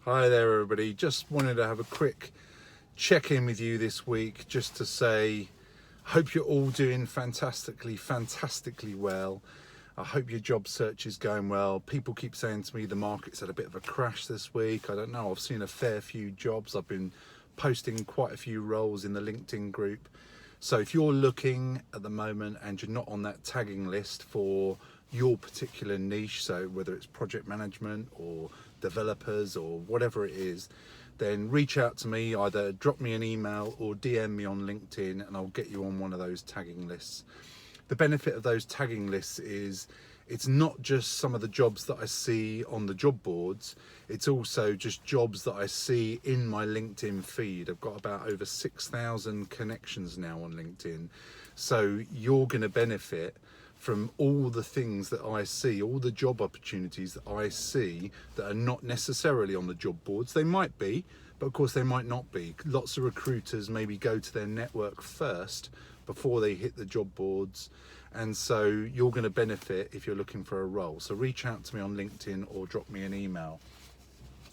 Hi there everybody, just wanted to have a quick check-in with you this week just to say hope you're all doing fantastically well. I hope your job search is going well. People keep saying to me the market's had a bit of a crash this week. I don't know, I've seen a fair few jobs. I've been posting quite a few roles in the LinkedIn group. So if you're looking at the moment and you're not on that tagging list for your particular niche, so whether it's project management or developers or whatever it is, then reach out to me, either drop me an email or DM me on LinkedIn and I'll get you on one of those tagging lists. The benefit of those tagging lists is it's not just some of the jobs that I see on the job boards, it's also just jobs that I see in my LinkedIn feed. I've got about over 6,000 connections now on LinkedIn. So you're going to benefit from all the things that I see, all the job opportunities that I see that are not necessarily on the job boards. They might be, but of course they might not be. Lots of recruiters maybe go to their network first before they hit the job boards. And so you're going to benefit if you're looking for a role. So reach out to me on LinkedIn or drop me an email.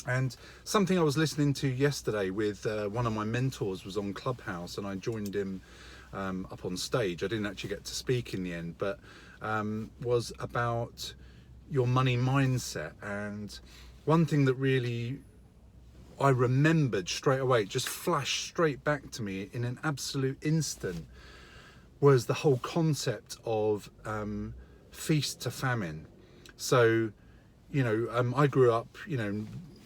And something I was listening to yesterday with one of my mentors was on Clubhouse, and I joined him up on stage. I didn't actually get to speak in the end, but was about your money mindset. And one thing that really I remembered straight away, it just flashed straight back to me in an absolute instant, was the whole concept of feast to famine. So, I grew up,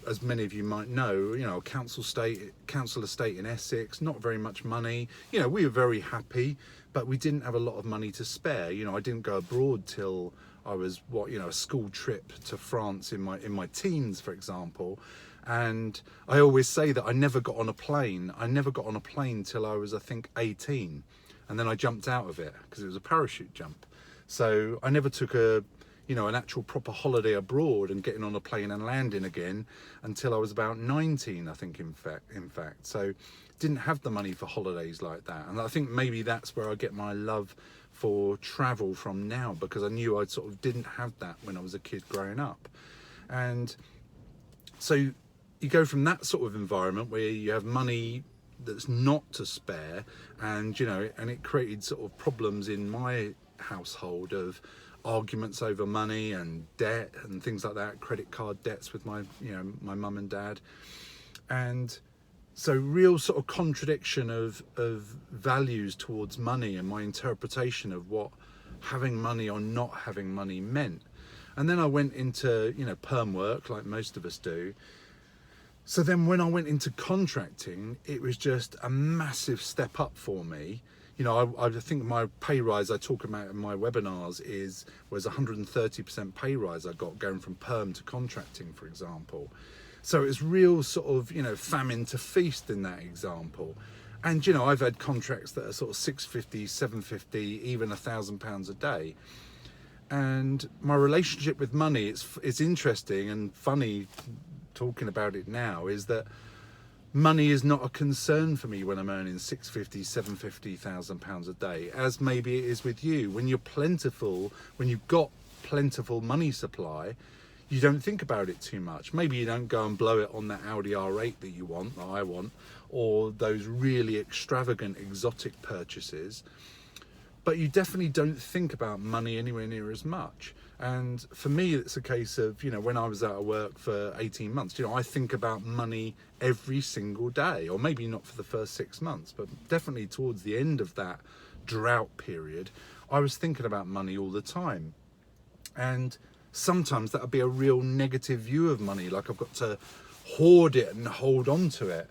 as many of you might know, council estate in Essex, not very much money. We were very happy, but we didn't have a lot of money to spare. I didn't go abroad till I was a school trip to France in my teens, for example. And I always say that I never got on a plane. I never got on a plane till I was, I think, 18. And then I jumped out of it because it was a parachute jump. So I never took an actual proper holiday abroad and getting on a plane and landing again until I was about 19, I think, in fact. So didn't have the money for holidays like that. And I think maybe that's where I get my love for travel from now, because I knew I sort of didn't have that when I was a kid growing up. And so you go from that sort of environment where you have money that's not to spare, and it created sort of problems in my household of arguments over money and debt and things like that, credit card debts with my mum and dad. And so real sort of contradiction of values towards money and my interpretation of what having money or not having money meant. And then I went into perm work, like most of us do. So then when I went into contracting, it was just a massive step up for me. I think my pay rise I talk about in my webinars was 130% pay rise I got going from perm to contracting, for example. So it's real sort of, famine to feast in that example. And, I've had contracts that are sort of 650, 750, even £1,000 a day. And my relationship with money, it's interesting and funny talking about it now, is that money is not a concern for me when I'm earning 650, 750, £1,000 a day, as maybe it is with you. When you're plentiful, when you've got plentiful money supply, you don't think about it too much. Maybe you don't go and blow it on that Audi R8 that you want, that I want, or those really extravagant, exotic purchases. But you definitely don't think about money anywhere near as much. And for me, it's a case of, when I was out of work for 18 months, I think about money every single day, or maybe not for the first 6 months, but definitely towards the end of that drought period, I was thinking about money all the time. And sometimes that would be a real negative view of money, like I've got to hoard it and hold on to it.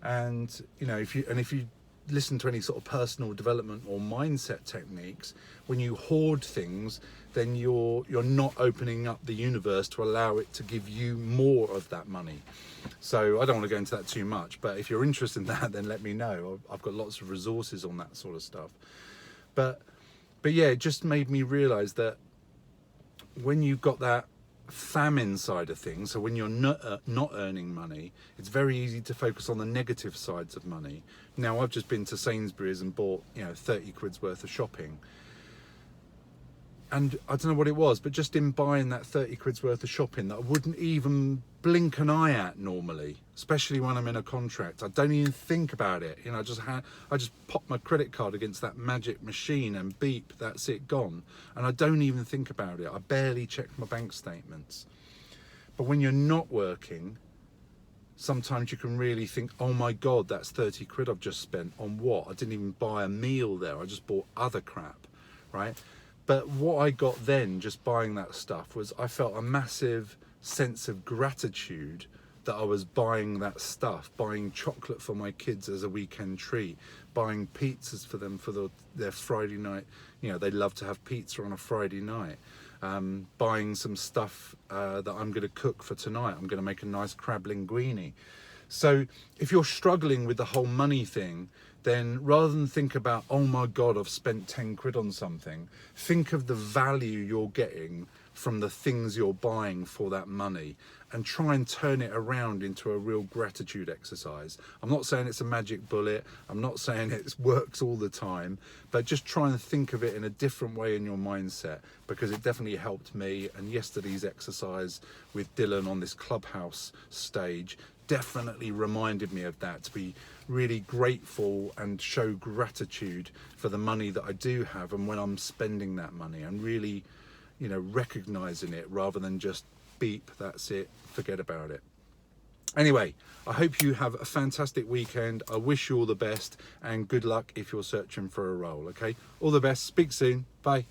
And, if you listen to any sort of personal development or mindset techniques, when you hoard things, then you're not opening up the universe to allow it to give you more of that money. So I don't want to go into that too much, but if you're interested in that, then let me know. I've got lots of resources on that sort of stuff. But yeah, it just made me realize that when you've got that famine side of things, so when you're not earning money, it's very easy to focus on the negative sides of money. Now, I've just been to Sainsbury's and bought 30 quid's worth of shopping. And I don't know what it was, but just in buying that 30 quid's worth of shopping that I wouldn't even blink an eye at normally, especially when I'm in a contract. I don't even think about it. You know, I just pop my credit card against that magic machine and beep, that's it, gone. And I don't even think about it. I barely check my bank statements. But when you're not working, sometimes you can really think, oh my God, that's 30 quid I've just spent on what? I didn't even buy a meal there. I just bought other crap, right? But what I got then, just buying that stuff, was I felt a massive sense of gratitude that I was buying that stuff, buying chocolate for my kids as a weekend treat, buying pizzas for them for their Friday night. You know, they love to have pizza on a Friday night. Buying some stuff that I'm going to cook for tonight. I'm going to make a nice crab linguine. So if you're struggling with the whole money thing, then rather than think about, oh my God, I've spent 10 quid on something, think of the value you're getting from the things you're buying for that money, and try and turn it around into a real gratitude exercise. I'm not saying it's a magic bullet. I'm not saying it works all the time, but just try and think of it in a different way in your mindset, because it definitely helped me. And yesterday's exercise with Dylan on this Clubhouse stage definitely reminded me of that, to be really grateful and show gratitude for the money that I do have, and when I'm spending that money, and really, you know, recognizing it rather than just beep, that's it, forget about it. Anyway, I hope you have a fantastic weekend. I wish you all the best, and good luck if you're searching for a role. Okay, all the best. Speak soon. Bye.